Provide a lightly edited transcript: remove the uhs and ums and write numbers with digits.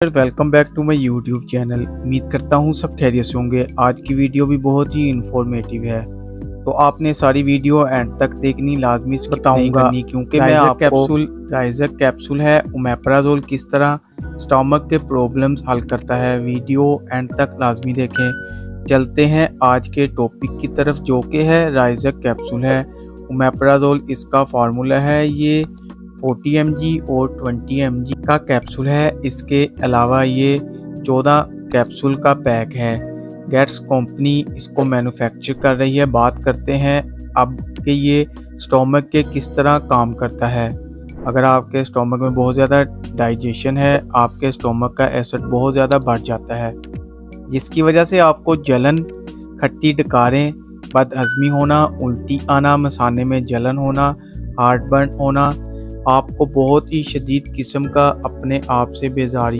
Welcome back to my YouTube channel. उम्मीद करता हूँ सब खैरियत से होंगे। आज की वीडियो भी बहुत ही इंफॉर्मेटिव है, तो आपने सारी वीडियो एंड तक देखनी, लाजमी स्किप नहीं करनी, क्योंकि मैं आपको राइजर कैप्सूल है ओमेप्राजोल किस तरह स्टमक के प्रॉब्लम्स हल करता है, वीडियो एंड तक लाजमी देखें। चलते हैं आज के टॉपिक की तरफ, जो कि है राइजर कैप्सूल है ओमेप्राजोल। इसका फार्मूला है ये 40 mg और 20 mg का कैप्सूल है। इसके अलावा ये 14 कैप्सूल का पैक है। गेट्स कंपनी इसको मैन्युफैक्चर कर रही है। बात करते हैं अब कि ये स्टोमक के किस तरह काम करता है। अगर आपके स्टोमक में बहुत ज़्यादा डाइजेशन है, आपके स्टोमक का एसिड बहुत ज़्यादा बढ़ जाता है, जिसकी वजह से आपको जलन, खट्टी डकारें, बदहज़मी होना, उल्टी आना, मसाने में जलन होना, हार्ट बर्न होना, आपको बहुत ही शदीद किस्म का अपने आप से बेजारी